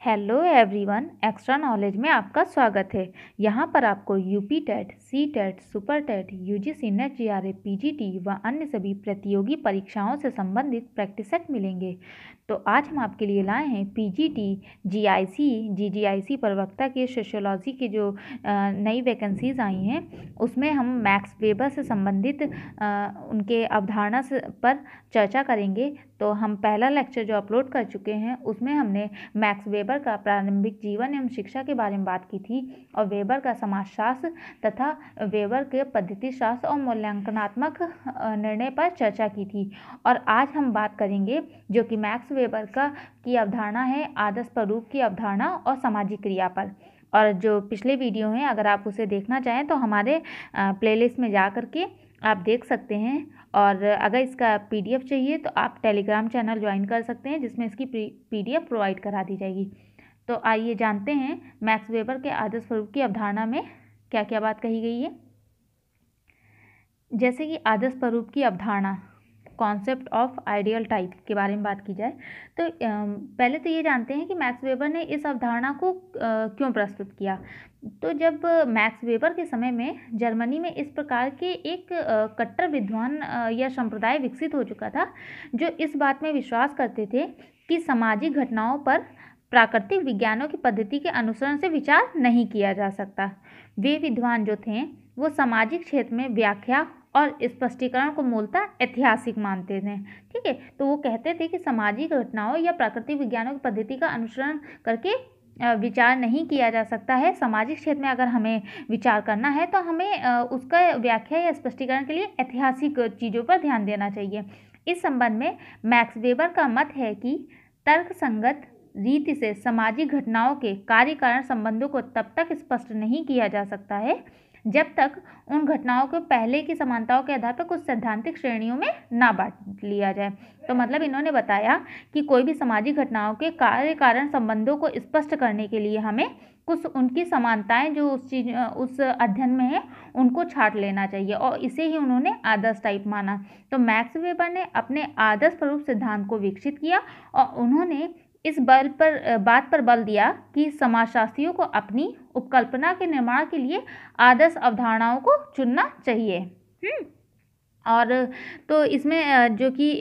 Hello everyone, extra knowledge में आपका स्वागत है। यहाँ पर आपको UP TET, C TET, super TET, UGC NET, जीआरए, पीजीटी व अन्य सभी प्रतियोगी परीक्षाओं से संबंधित प्रैक्टिस सेट मिलेंगे। तो आज हम आपके लिए लाए हैं पीजीटी, जीआईसी, जीजीआईसी प्रवक्ता के सोशियोलॉजी के जो नई वैकेंसीज आई हैं उसमें हम मैक्स वेबर से संबंधित उनके अवधारणा पर चर्चा करेंगे। तो हम पहला लेक्चर जो अपलोड कर चुके हैं उसमें हमने मैक्स वेबर का प्रारंभिक जीवन एवं शिक्षा के बारे में बात की थी और वेबर का समाजशास्त्र तथा वेबर के पद्धति शास्त्र और मूल्यांकनात्मक निर्णय पर चर्चा की थी। और आज हम बात करेंगे जो कि मैक्स वेबर की अवधारणा है आदर्श प्रारूप की अवधारणा और सामाजिक क्रिया पर। और जो पिछले वीडियो हैं अगर आप उसे देखना चाहें तो हमारे प्लेलिस्ट में जा करके आप देख सकते हैं। और अगर इसका पीडीएफ चाहिए तो आप टेलीग्राम चैनल ज्वाइन कर सकते हैं जिसमें इसकी पीडीएफ प्रोवाइड करा दी जाएगी। तो आइए जानते हैं मैक्स वेबर के आदर्श प्रारूप की अवधारणा में क्या क्या बात कही गई है। जैसे कि आदर्श प्रारूप की अवधारणा, कॉन्सेप्ट ऑफ आइडियल टाइप के बारे में बात की जाए तो पहले तो ये जानते हैं कि मैक्स वेबर ने इस अवधारणा को क्यों प्रस्तुत किया। तो जब मैक्स वेबर के समय में जर्मनी में इस प्रकार के एक कट्टर विद्वान या संप्रदाय विकसित हो चुका था जो इस बात में विश्वास करते थे कि सामाजिक घटनाओं पर प्राकृतिक विज्ञानों की पद्धति के अनुसरण से विचार नहीं किया जा सकता। वे विद्वान जो थे वो सामाजिक क्षेत्र में व्याख्या और स्पष्टीकरण को मूलतः ऐतिहासिक मानते थे। ठीक है, तो वो कहते थे कि सामाजिक घटनाओं या प्राकृतिक विज्ञानों की पद्धति का अनुसरण करके विचार नहीं किया जा सकता है। सामाजिक क्षेत्र में अगर हमें विचार करना है तो हमें उसका व्याख्या या स्पष्टीकरण के लिए ऐतिहासिक चीज़ों पर ध्यान देना चाहिए। इस संबंध में मैक्स वेबर का मत है कि तर्कसंगत रीति से सामाजिक घटनाओं के कार्य कारण संबंधों को तब तक स्पष्ट नहीं किया जा सकता है जब तक उन घटनाओं को पहले की समानताओं के आधार पर कुछ सैद्धांतिक श्रेणियों में ना बांट लिया जाए। तो मतलब इन्होंने बताया कि कोई भी सामाजिक घटनाओं के कार्य कारण संबंधों को स्पष्ट करने के लिए हमें कुछ उनकी समानताएं जो उस अध्ययन में है उनको छांट लेना चाहिए और इसे ही उन्होंने आदर्श टाइप माना। तो मैक्स वेबर ने अपने आदर्श प्रारूप सिद्धांत को विकसित किया और उन्होंने इस बात पर बल दिया कि समाजशास्त्रियों को अपनी उपकल्पना के निर्माण के लिए आदर्श अवधारणाओं को चुनना चाहिए। और तो इसमें जो कि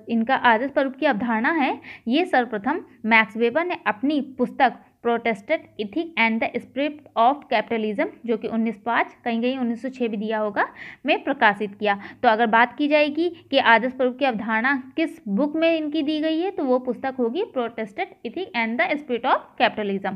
इनका आदर्श प्रारूप की अवधारणा है ये सर्वप्रथम मैक्स वेबर ने अपनी पुस्तक Protestant ethic and the spirit of capitalism जो कि 1905 कहीं 1906 भी दिया होगा में प्रकाशित किया। तो अगर बात की जाएगी कि आदर्श प्रारूप की अवधारणा किस बुक में इनकी दी गई है तो वो पुस्तक होगी Protestant ethic and the spirit of capitalism.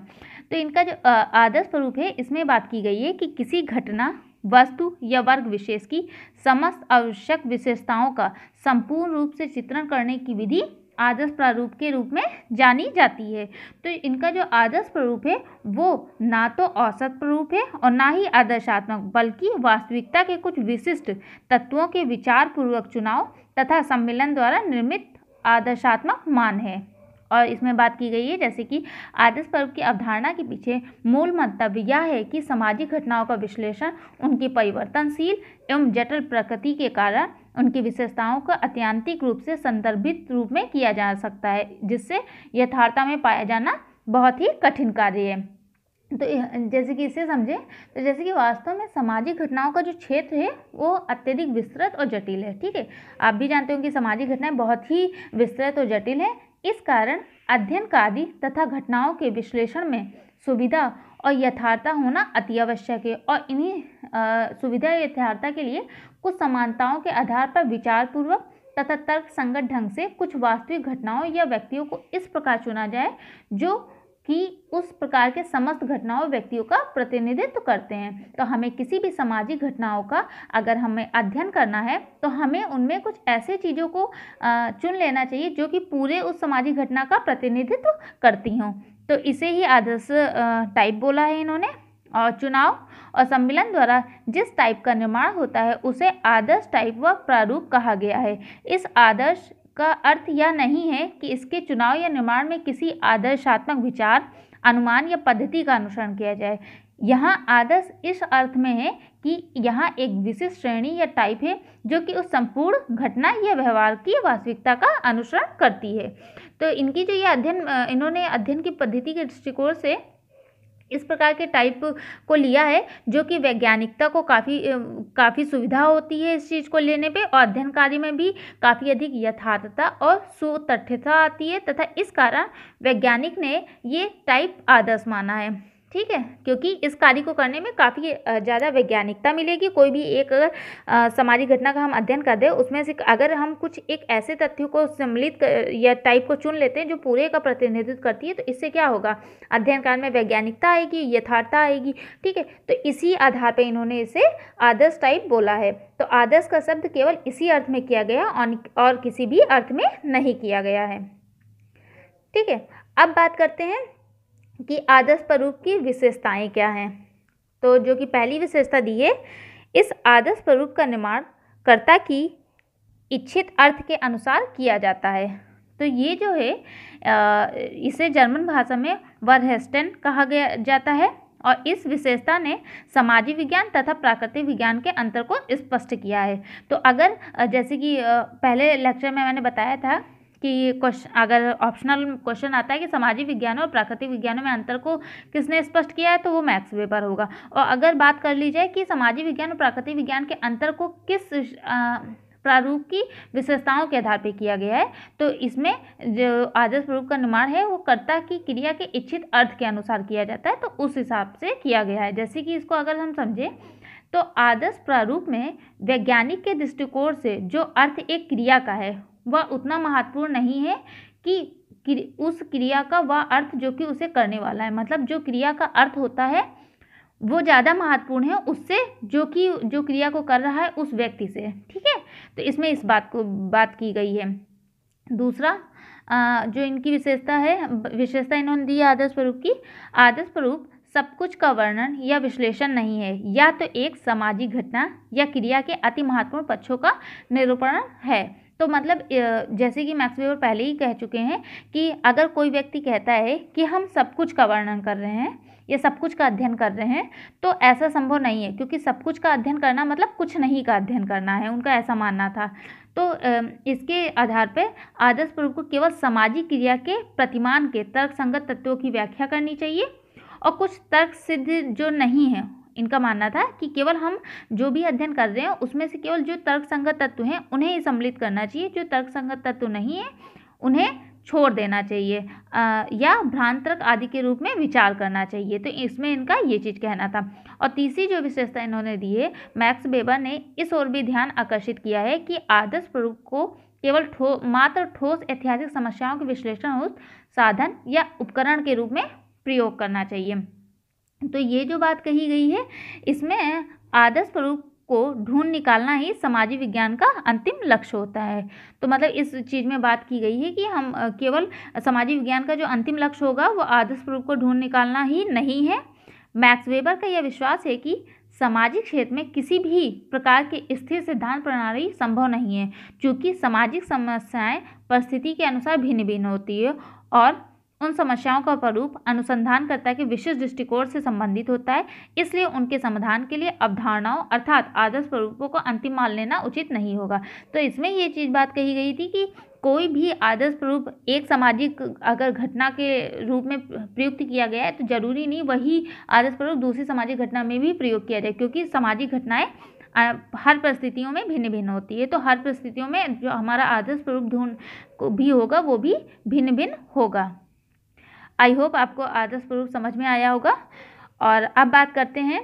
तो इनका जो आदर्श प्रारूप है इसमें बात की गई है कि किसी घटना, वस्तु या वर्ग विशेष की समस्त आवश्यक विशेषताओं का संपूर्ण रूप से चित्रण करने की विधि आदर्श प्रारूप के रूप में जानी जाती है। तो इनका जो आदर्श प्रारूप है वो ना तो औसत प्रारूप है और ना ही आदर्शात्मक बल्कि वास्तविकता के कुछ विशिष्ट तत्वों के विचारपूर्वक चुनाव तथा सम्मेलन द्वारा निर्मित आदर्शात्मक मान है। और इसमें बात की गई है जैसे कि आदर्श प्रारूप की अवधारणा के पीछे मूल मंतव्य यह है कि सामाजिक घटनाओं का विश्लेषण उनकी परिवर्तनशील एवं जटिल प्रकृति के कारण उनकी विशेषताओं का अत्यंतिक रूप से संदर्भित रूप में किया जा सकता है जिससे यथार्थता में पाया जाना बहुत ही कठिन कार्य है। तो जैसे कि इसे समझें तो जैसे कि वास्तव में सामाजिक घटनाओं का जो क्षेत्र है वो अत्यधिक विस्तृत और जटिल है। ठीक है, आप भी जानते हो कि सामाजिक घटनाएं बहुत ही विस्तृत और जटिल है। इस कारण अध्ययन कार्य तथा घटनाओं के विश्लेषण में सुविधा और यथार्थता होना अति आवश्यक है और इन्हीं सुविधा या यथार्थता के लिए कुछ समानताओं के आधार पर विचारपूर्वक तथा तर्कसंगत ढंग से कुछ वास्तविक घटनाओं या व्यक्तियों को इस प्रकार चुना जाए जो कि उस प्रकार के समस्त घटनाओं व्यक्तियों का प्रतिनिधित्व करते हैं। तो हमें किसी भी सामाजिक घटनाओं का अगर हमें अध्ययन करना है तो हमें उनमें कुछ ऐसे चीज़ों को चुन लेना चाहिए जो कि पूरे उस सामाजिक घटना का प्रतिनिधित्व करती हों। तो इसे ही आदर्श टाइप बोला है इन्होंने। और चुनाव और सम्मेलन द्वारा जिस टाइप का निर्माण होता है उसे आदर्श टाइप व प्रारूप कहा गया है। इस आदर्श का अर्थ यह नहीं है कि इसके चुनाव या निर्माण में किसी आदर्शात्मक विचार, अनुमान या पद्धति का अनुसरण किया जाए। यहाँ आदर्श इस अर्थ में है कि यहाँ एक विशिष्ट श्रेणी या टाइप है जो कि उस संपूर्ण घटना या व्यवहार की वास्तविकता का अनुसरण करती है। तो इनकी जो ये अध्ययन इन्होंने अध्ययन की पद्धति के दृष्टिकोण से इस प्रकार के टाइप को लिया है जो कि वैज्ञानिकता को काफ़ी सुविधा होती है इस चीज़ को लेने पे, और अध्ययन कार्य में भी काफ़ी अधिक यथार्थता और सुतथ्यता आती है, तथा इस कारण वैज्ञानिक ने ये टाइप आदर्श माना है। ठीक है, क्योंकि इस कार्य को करने में काफ़ी ज़्यादा वैज्ञानिकता मिलेगी। कोई भी एक अगर सामाजिक घटना का हम अध्ययन कर दें, उसमें से अगर हम कुछ एक ऐसे तथ्यों को सम्मिलित या टाइप को चुन लेते हैं जो पूरे का प्रतिनिधित्व करती है, तो इससे क्या होगा, अध्ययन कार्य में वैज्ञानिकता आएगी, यथार्थता आएगी। ठीक है, तो इसी आधार पर इन्होंने इसे आदर्श टाइप बोला है। तो आदर्श का शब्द केवल इसी अर्थ में किया गया और किसी भी अर्थ में नहीं किया गया है। ठीक है, अब बात करते हैं कि आदर्श प्रारूप की विशेषताएं क्या हैं। तो जो कि पहली विशेषता दी है, इस आदर्श प्रारूप का निर्माण कर्ता की इच्छित अर्थ के अनुसार किया जाता है। तो ये जो है इसे जर्मन भाषा में वर्हेस्टेन कहा गया जाता है, और इस विशेषता ने सामाजिक विज्ञान तथा प्राकृतिक विज्ञान के अंतर को स्पष्ट किया है। तो अगर जैसे कि पहले लेक्चर में मैंने बताया था कि अगर ऑप्शनल क्वेश्चन आता है कि सामाजिक विज्ञानों और प्राकृतिक विज्ञानों में अंतर को किसने स्पष्ट किया है, तो वो मैक्स वेबर होगा। और अगर बात कर ली जाए कि सामाजिक विज्ञान और प्राकृतिक विज्ञान के अंतर को किस प्रारूप की विशेषताओं के आधार पर किया गया है, तो इसमें जो आदर्श प्रारूप का निर्माण है वो कर्ता की क्रिया के इच्छित अर्थ के अनुसार किया जाता है, तो उस हिसाब से किया गया है। जैसे कि इसको अगर हम समझें, तो आदर्श प्रारूप में वैज्ञानिक के दृष्टिकोण से जो अर्थ एक क्रिया का है वह उतना महत्वपूर्ण नहीं है कि उस क्रिया का वह अर्थ जो कि उसे करने वाला है, मतलब जो क्रिया का अर्थ होता है वो ज़्यादा महत्वपूर्ण है उससे जो क्रिया को कर रहा है उस व्यक्ति से। ठीक है, तो इसमें इस बात की गई है। दूसरा जो इनकी विशेषता इन्होंने दी आदर्श प्रारूप की, आदर्श प्रारूप सब कुछ का वर्णन या विश्लेषण नहीं है, या तो एक सामाजिक घटना या क्रिया के अति महत्वपूर्ण पक्षों का निरूपण है। तो मतलब जैसे कि मैक्स वेबर पहले ही कह चुके हैं कि अगर कोई व्यक्ति कहता है कि हम सब कुछ का वर्णन कर रहे हैं या सब कुछ का अध्ययन कर रहे हैं, तो ऐसा संभव नहीं है, क्योंकि सब कुछ का अध्ययन करना मतलब कुछ नहीं का अध्ययन करना है, उनका ऐसा मानना था। तो इसके आधार पर आदर्श प्रारूप को केवल सामाजिक क्रिया के प्रतिमान के तर्कसंगत तत्वों की व्याख्या करनी चाहिए, और कुछ तर्क सिद्ध जो नहीं है, इनका मानना था कि केवल हम जो भी अध्ययन कर रहे हैं उसमें से केवल जो तर्कसंगत तत्व हैं उन्हें ही सम्मिलित करना चाहिए, जो तर्कसंगत तत्व नहीं है उन्हें छोड़ देना चाहिए या भ्रांतर्क आदि के रूप में विचार करना चाहिए। तो इसमें इनका ये चीज़ कहना था। और तीसरी जो विशेषता इन्होंने दी है, मैक्स वेबर ने इस ओर भी ध्यान आकर्षित किया है कि आदर्श प्रारूप को केवल मात्र ठोस ऐतिहासिक समस्याओं के विश्लेषण हेतु साधन या उपकरण के रूप में प्रयोग करना चाहिए। तो ये जो बात कही गई है, इसमें आदर्श प्रारूप को ढूंढ निकालना ही सामाजिक विज्ञान का अंतिम लक्ष्य होता है। तो मतलब इस चीज़ में बात की गई है कि हम केवल सामाजिक विज्ञान का जो अंतिम लक्ष्य होगा वो आदर्श प्रारूप को ढूंढ निकालना ही नहीं है। मैक्स वेबर का यह विश्वास है कि सामाजिक क्षेत्र में किसी भी प्रकार के स्थिर सिद्धांत प्रणाली संभव नहीं है, क्योंकि सामाजिक समस्याएं परिस्थिति के अनुसार भिन्न भिन्न होती है और उन समस्याओं का प्रारूप अनुसंधानकर्ता के विशिष्ट दृष्टिकोण से संबंधित होता है। इसलिए उनके समाधान के लिए अवधारणाओं अर्थात आदर्श प्रारूपों को अंतिम मान लेना उचित नहीं होगा। तो इसमें ये चीज़ बात कही गई थी कि कोई भी आदर्श प्रारूप एक सामाजिक अगर घटना के रूप में प्रयुक्त किया गया है, तो जरूरी नहीं वही आदर्श प्रारूप दूसरी सामाजिक घटना में भी प्रयोग किया जाए, क्योंकि सामाजिक घटनाएं हर परिस्थितियों में भिन्न भिन्न होती है। तो हर परिस्थितियों में जो हमारा आदर्श प्रारूप ढूंढ भी होगा वो भी भिन्न भिन्न होगा। आई होप आपको आदर्श प्रारूप समझ में आया होगा। और अब बात करते हैं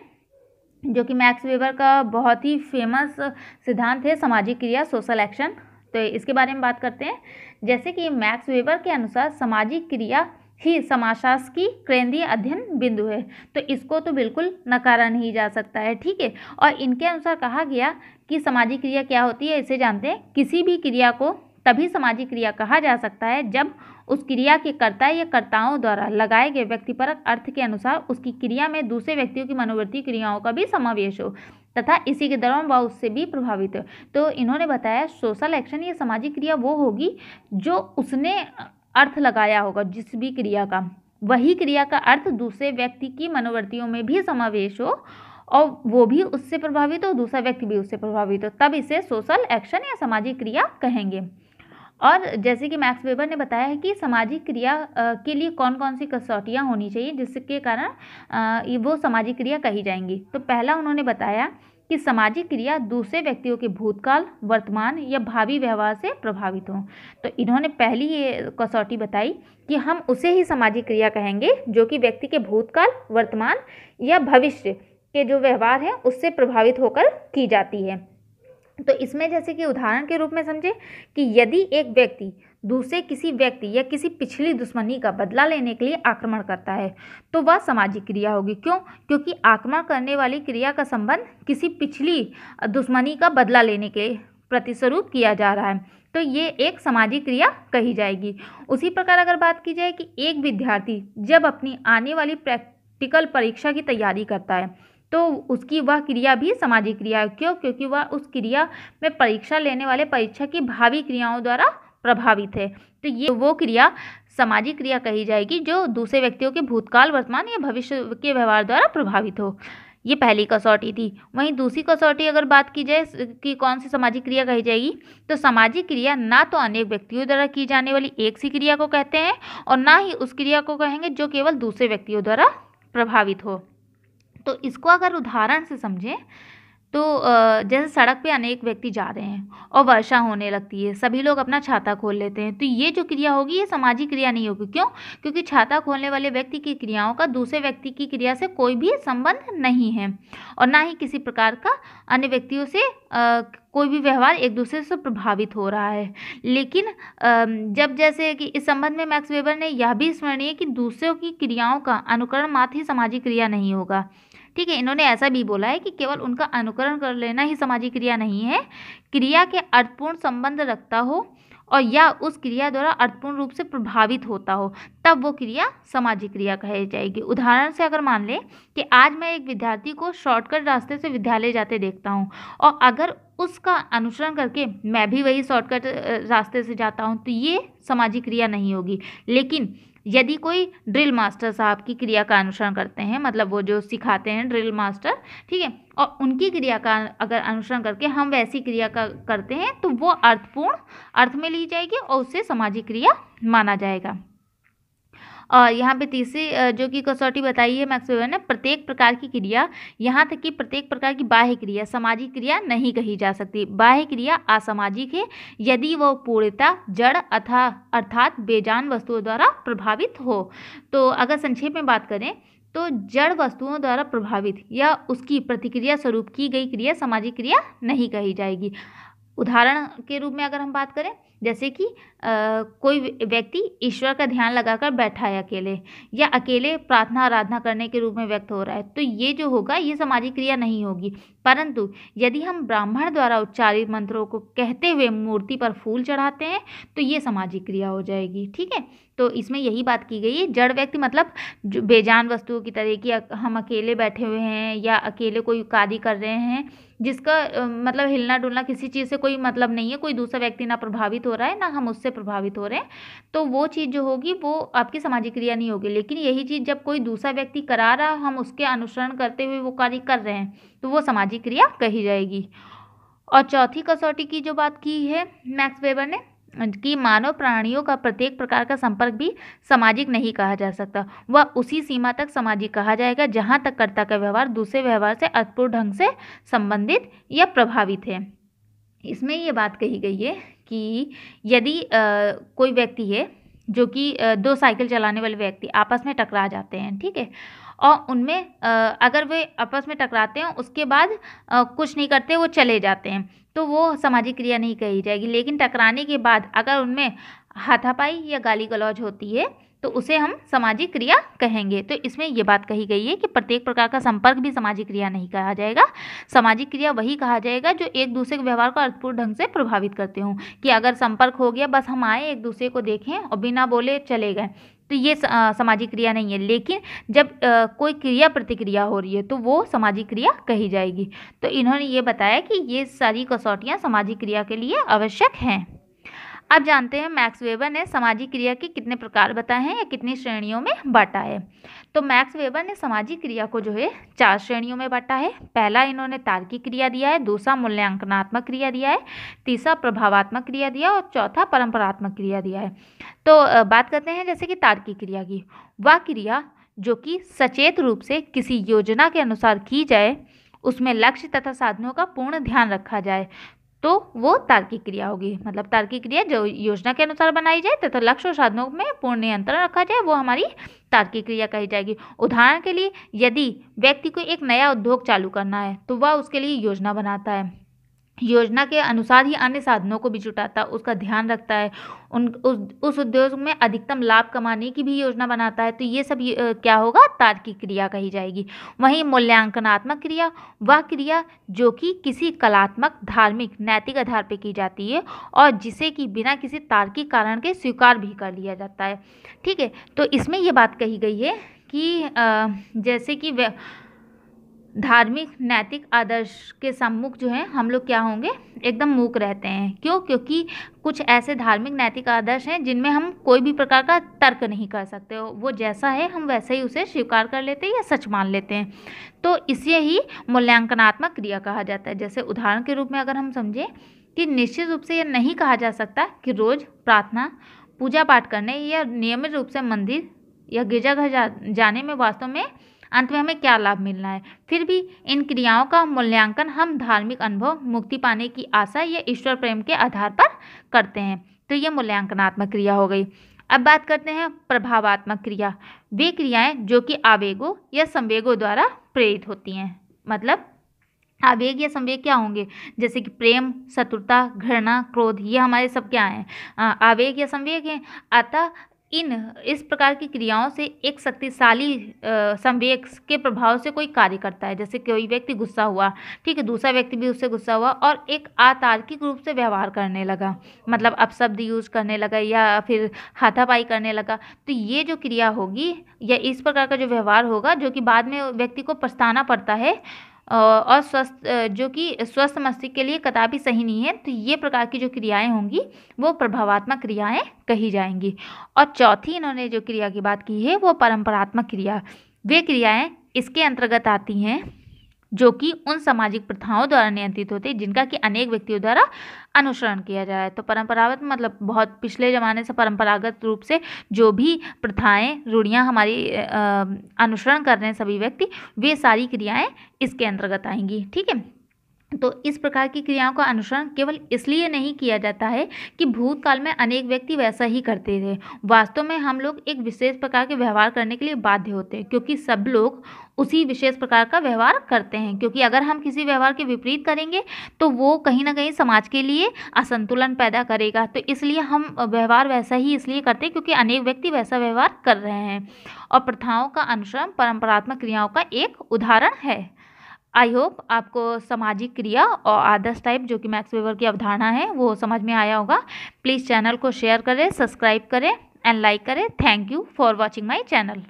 जो कि मैक्स वेबर का बहुत ही फेमस सिद्धांत है सामाजिक क्रिया, सोशल एक्शन। तो इसके बारे में बात करते हैं। जैसे कि मैक्स वेबर के अनुसार सामाजिक क्रिया ही समाजशास्त्र की केंद्रीय अध्ययन बिंदु है, तो इसको तो बिल्कुल नकारा नहीं जा सकता है। ठीक है, और इनके अनुसार कहा गया कि सामाजिक क्रिया क्या होती है, इसे जानते हैं। किसी भी क्रिया को तभी सामाजिक क्रिया कहा जा सकता है जब उस क्रिया के कर्ता या कर्ताओं द्वारा लगाए गए व्यक्तिपरक अर्थ के अनुसार उसकी क्रिया में दूसरे व्यक्तियों की मनोवृत्ति क्रियाओं का भी समावेश हो तथा इसी के दौरान वह उससे भी प्रभावित हो। तो इन्होंने बताया सोशल एक्शन या सामाजिक क्रिया वो होगी जो उसने अर्थ लगाया होगा, जिस भी क्रिया का, वही क्रिया का अर्थ दूसरे व्यक्ति की मनोवृत्तियों में भी समावेश हो और वो भी उससे प्रभावित हो, दूसरा व्यक्ति भी उससे प्रभावित हो, तब इसे सोशल एक्शन या सामाजिक क्रिया कहेंगे। और जैसे कि मैक्स वेबर ने बताया है कि सामाजिक क्रिया के लिए कौन कौन सी कसौटियाँ होनी चाहिए जिसके कारण वो सामाजिक क्रिया कही जाएंगी। तो पहला उन्होंने बताया कि सामाजिक क्रिया दूसरे व्यक्तियों के भूतकाल, वर्तमान या भावी व्यवहार से प्रभावित हो। तो इन्होंने पहली ये कसौटी बताई कि हम उसे ही सामाजिक क्रिया कहेंगे जो कि व्यक्ति के भूतकाल, वर्तमान या भविष्य के जो व्यवहार है उससे प्रभावित होकर की जाती है। तो इसमें जैसे कि उदाहरण के रूप में समझे कि यदि एक व्यक्ति दूसरे किसी व्यक्ति या किसी पिछली दुश्मनी का बदला लेने के लिए आक्रमण करता है तो वह सामाजिक क्रिया होगी। क्यों? क्योंकि आक्रमण करने वाली क्रिया का संबंध किसी पिछली दुश्मनी का बदला लेने के प्रतिस्वरूप किया जा रहा है, तो ये एक सामाजिक क्रिया कही जाएगी। उसी प्रकार अगर बात की जाए कि एक विद्यार्थी जब अपनी आने वाली प्रैक्टिकल परीक्षा की तैयारी करता है तो उसकी वह क्रिया भी सामाजिक क्रिया है। क्यों? क्योंकि वह उस क्रिया में परीक्षा लेने वाले परीक्षा की भावी क्रियाओं द्वारा प्रभावित है। तो ये वो क्रिया सामाजिक क्रिया कही जाएगी जो दूसरे व्यक्तियों के भूतकाल, वर्तमान या भविष्य के व्यवहार द्वारा प्रभावित हो। ये पहली कसौटी थी। वहीं दूसरी कसौटी अगर बात की जाए कि कौन सी सामाजिक क्रिया कही जाएगी, तो सामाजिक क्रिया ना तो अनेक व्यक्तियों द्वारा की जाने वाली एक सी क्रिया को कहते हैं और ना ही उस क्रिया को कहेंगे जो केवल दूसरे व्यक्तियों द्वारा प्रभावित हो। तो इसको अगर उदाहरण से समझें तो जैसे सड़क पे अनेक व्यक्ति जा रहे हैं और वर्षा होने लगती है, सभी लोग अपना छाता खोल लेते हैं, तो ये जो क्रिया होगी ये सामाजिक क्रिया नहीं होगी। क्यों? क्योंकि छाता खोलने वाले व्यक्ति की क्रियाओं का दूसरे व्यक्ति की क्रिया से कोई भी संबंध नहीं है और ना ही किसी प्रकार का अन्य व्यक्तियों से कोई भी व्यवहार एक दूसरे से प्रभावित हो रहा है। लेकिन जब जैसे कि इस संबंध में मैक्स वेबर ने यह भी स्मरणीय कि दूसरों की क्रियाओं का अनुकरण मात्र ही सामाजिक क्रिया नहीं होगा। ठीक है, इन्होंने ऐसा भी बोला है कि केवल उनका अनुकरण कर लेना ही सामाजिक क्रिया नहीं है, क्रिया के अर्थपूर्ण संबंध रखता हो और या उस क्रिया द्वारा अर्थपूर्ण रूप से प्रभावित होता हो तब वो क्रिया सामाजिक क्रिया कही जाएगी। उदाहरण से अगर मान लें कि आज मैं एक विद्यार्थी को शॉर्टकट रास्ते से विद्यालय जाते देखता हूँ और अगर उसका अनुसरण करके मैं भी वही शॉर्टकट रास्ते से जाता हूँ तो ये सामाजिक क्रिया नहीं होगी। लेकिन यदि कोई ड्रिल मास्टर साहब की क्रिया का अनुसरण करते हैं, मतलब वो जो सिखाते हैं ड्रिल मास्टर, ठीक है, और उनकी क्रिया का अगर अनुसरण करके हम वैसी क्रिया का करते हैं तो वो अर्थपूर्ण अर्थ में ली जाएगी और उससे सामाजिक क्रिया माना जाएगा। और यहाँ पे तीसरी जो कि कसौटी बताई है मैक्स वेबर ने, प्रत्येक प्रकार की क्रिया, यहाँ तक कि प्रत्येक प्रकार की बाह्य क्रिया सामाजिक क्रिया नहीं कही जा सकती। बाह्य क्रिया असामाजिक है यदि वह पूर्णतः जड़ अर्थात बेजान वस्तुओं द्वारा प्रभावित हो। तो अगर संक्षेप में बात करें तो जड़ वस्तुओं द्वारा प्रभावित या उसकी प्रतिक्रिया स्वरूप की गई क्रिया सामाजिक क्रिया नहीं कही जाएगी। उदाहरण के रूप में अगर हम बात करें जैसे कि कोई व्यक्ति ईश्वर का ध्यान लगाकर बैठा है अकेले या अकेले प्रार्थना आराधना करने के रूप में व्यक्त हो रहा है, तो ये जो होगा ये सामाजिक क्रिया नहीं होगी। परंतु यदि हम ब्राह्मण द्वारा उच्चारित मंत्रों को कहते हुए मूर्ति पर फूल चढ़ाते हैं तो ये सामाजिक क्रिया हो जाएगी। ठीक है, तो इसमें यही बात की गई है, जड़ व्यक्ति मतलब जो बेजान वस्तुओं की तरह कि हम अकेले बैठे हुए हैं या अकेले कोई कार्य कर रहे हैं जिसका मतलब हिलना डुलना किसी चीज़ से कोई मतलब नहीं है, कोई दूसरा व्यक्ति ना प्रभावित हो रहा है ना हम उससे प्रभावित हो रहे हैं, तो वो चीज़ जो होगी वो आपकी सामाजिक क्रिया नहीं होगी। लेकिन यही चीज़ जब कोई दूसरा व्यक्ति करा रहा हम उसके अनुसरण करते हुए वो कार्य कर रहे हैं तो वो सामाजिक क्रिया कही जाएगी। और चौथी कसौटी की जो बात की है मैक्स वेबर ने कि मानव प्राणियों का प्रत्येक प्रकार का संपर्क भी सामाजिक नहीं कहा जा सकता, वह उसी सीमा तक सामाजिक कहा जाएगा जहां तक कर्ता का व्यवहार दूसरे व्यवहार से अर्थपूर्ण ढंग से संबंधित या प्रभावित है। इसमें ये बात कही गई है कि यदि कोई व्यक्ति है जो कि दो साइकिल चलाने वाले व्यक्ति आपस में टकरा जाते हैं, ठीक है, और उनमें अगर वे आपस में टकराते हैं उसके बाद कुछ नहीं करते वो चले जाते हैं तो वो सामाजिक क्रिया नहीं कही जाएगी। लेकिन टकराने के बाद अगर उनमें हाथापाई या गाली गलौज होती है तो उसे हम सामाजिक क्रिया कहेंगे। तो इसमें ये बात कही गई है कि प्रत्येक प्रकार का संपर्क भी सामाजिक क्रिया नहीं कहा जाएगा। सामाजिक क्रिया वही कहा जाएगा जो एक दूसरे के व्यवहार को अर्थपूर्ण ढंग से प्रभावित करते हों, कि अगर संपर्क हो गया बस हम आए एक दूसरे को देखें और बिना बोले चले गए तो ये सामाजिक क्रिया नहीं है। लेकिन जब कोई क्रिया प्रतिक्रिया हो रही है तो वो सामाजिक क्रिया कही जाएगी। तो इन्होंने ये बताया कि ये सारी कसौटियाँ सामाजिक क्रिया के लिए आवश्यक हैं। अब जानते हैं मैक्स वेबर ने सामाजिक क्रिया के कितने प्रकार बताए हैं या कितनी श्रेणियों में बांटा है। तो मैक्स वेबर ने सामाजिक क्रिया को जो है 4 श्रेणियों में बांटा है। पहला इन्होंने तार्किक क्रिया दिया है, दूसरा मूल्यांकनात्मक क्रिया दिया है, तीसरा प्रभावात्मक क्रिया दिया और चौथा परंपरात्मक क्रिया दिया है। तो बात करते हैं जैसे कि तार्किक क्रिया की। वह क्रिया जो कि सचेत रूप से किसी योजना के अनुसार की जाए, उसमें लक्ष्य तथा साधनों का पूर्ण ध्यान रखा जाए, तो वो तार्किक क्रिया होगी। मतलब तार्किक क्रिया जो योजना के अनुसार बनाई जाए तथा लक्ष्य और साधनों में पूर्ण नियंत्रण रखा जाए, वो हमारी तार्किक क्रिया कही जाएगी। उदाहरण के लिए यदि व्यक्ति को एक नया उद्योग चालू करना है तो वह उसके लिए योजना बनाता है, योजना के अनुसार ही अन्य साधनों को भी जुटाता है, उसका ध्यान रखता है, उस उद्योग में अधिकतम लाभ कमाने की भी योजना बनाता है। तो ये सब क्या होगा, तार्किक क्रिया कही जाएगी। वहीं मूल्यांकनात्मक क्रिया वह क्रिया जो कि किसी कलात्मक, धार्मिक, नैतिक आधार पर की जाती है और जिसे कि बिना किसी तार्किक कारण के स्वीकार भी कर लिया जाता है। ठीक है, तो इसमें ये बात कही गई है कि जैसे कि धार्मिक नैतिक आदर्श के सम्मुख जो है हम लोग क्या होंगे, एकदम मूक रहते हैं। क्यों? क्योंकि कुछ ऐसे धार्मिक नैतिक आदर्श हैं जिनमें हम कोई भी प्रकार का तर्क नहीं कर सकते हो, वो जैसा है हम वैसे ही उसे स्वीकार कर लेते हैं या सच मान लेते हैं। तो इसे ही मूल्यांकनात्मक क्रिया कहा जाता है। जैसे उदाहरण के रूप में अगर हम समझें कि निश्चित रूप से यह नहीं कहा जा सकता कि रोज़ प्रार्थना, पूजा पाठ करने या नियमित रूप से मंदिर या गिरजाघर जाने में वास्तव में अंत में हमें क्या लाभ मिलना है। फिर भी इन क्रियाओं का मूल्यांकन हम धार्मिक अनुभव, मुक्ति पाने की आशा या ईश्वर प्रेम के आधार पर करते हैं। तो ये मूल्यांकनात्मक क्रिया हो गई। अब बात करते हैं प्रभावात्मक क्रिया। वे क्रियाएं जो कि आवेगों या संवेगों द्वारा प्रेरित होती हैं। मतलब आवेग या संवेग क्या होंगे, जैसे कि प्रेम, शत्रुता, घृणा, क्रोध, ये हमारे सब क्या हैं, आवेग या संवेग हैं। अतः इस प्रकार की क्रियाओं से एक शक्तिशाली संवेग के प्रभाव से कोई कार्य करता है। जैसे कोई व्यक्ति गुस्सा हुआ, ठीक है, दूसरा व्यक्ति भी उससे गुस्सा हुआ और एक अतार्किक रूप से व्यवहार करने लगा, मतलब अपशब्द यूज करने लगा या फिर हाथापाई करने लगा। तो ये जो क्रिया होगी या इस प्रकार का जो व्यवहार होगा जो कि बाद में व्यक्ति को पछताना पड़ता है और जो कि स्वस्थ मस्तिष्क के लिए कदापि सही नहीं है। तो ये प्रकार की जो क्रियाएं होंगी वो प्रभावात्मक क्रियाएं कही जाएंगी। और चौथी इन्होंने जो क्रिया की बात की है वो परंपरात्मक क्रिया। वे क्रियाएं इसके अंतर्गत आती हैं जो कि उन सामाजिक प्रथाओं द्वारा नियंत्रित होती है जिनका कि अनेक व्यक्तियों द्वारा अनुसरण किया जाए। तो परंपरागत मतलब बहुत पिछले ज़माने से परंपरागत रूप से जो भी प्रथाएं, रूढ़ियाँ हमारी अनुसरण कर रहे हैं सभी व्यक्ति, वे सारी क्रियाएं इसके अंतर्गत आएंगी। ठीक है, तो इस प्रकार की क्रियाओं का अनुसरण केवल इसलिए नहीं किया जाता है कि भूतकाल में अनेक व्यक्ति वैसा ही करते थे। वास्तव में हम लोग एक विशेष प्रकार के व्यवहार करने के लिए बाध्य होते हैं क्योंकि सब लोग उसी विशेष प्रकार का व्यवहार करते हैं। क्योंकि अगर हम किसी व्यवहार के विपरीत करेंगे तो वो कहीं ना कहीं समाज के लिए असंतुलन पैदा करेगा। तो इसलिए हम व्यवहार वैसा ही इसलिए करते हैं क्योंकि अनेक व्यक्ति वैसा व्यवहार कर रहे हैं। और प्रथाओं का अनुसरण परंपरात्मक क्रियाओं का एक उदाहरण है। आई होप आपको सामाजिक क्रिया और आदर्श टाइप जो कि मैक्स वेबर की अवधारणा है वो समझ में आया होगा। प्लीज़ चैनल को शेयर करें, सब्सक्राइब करें एंड लाइक करें। Thank you for watching my channel.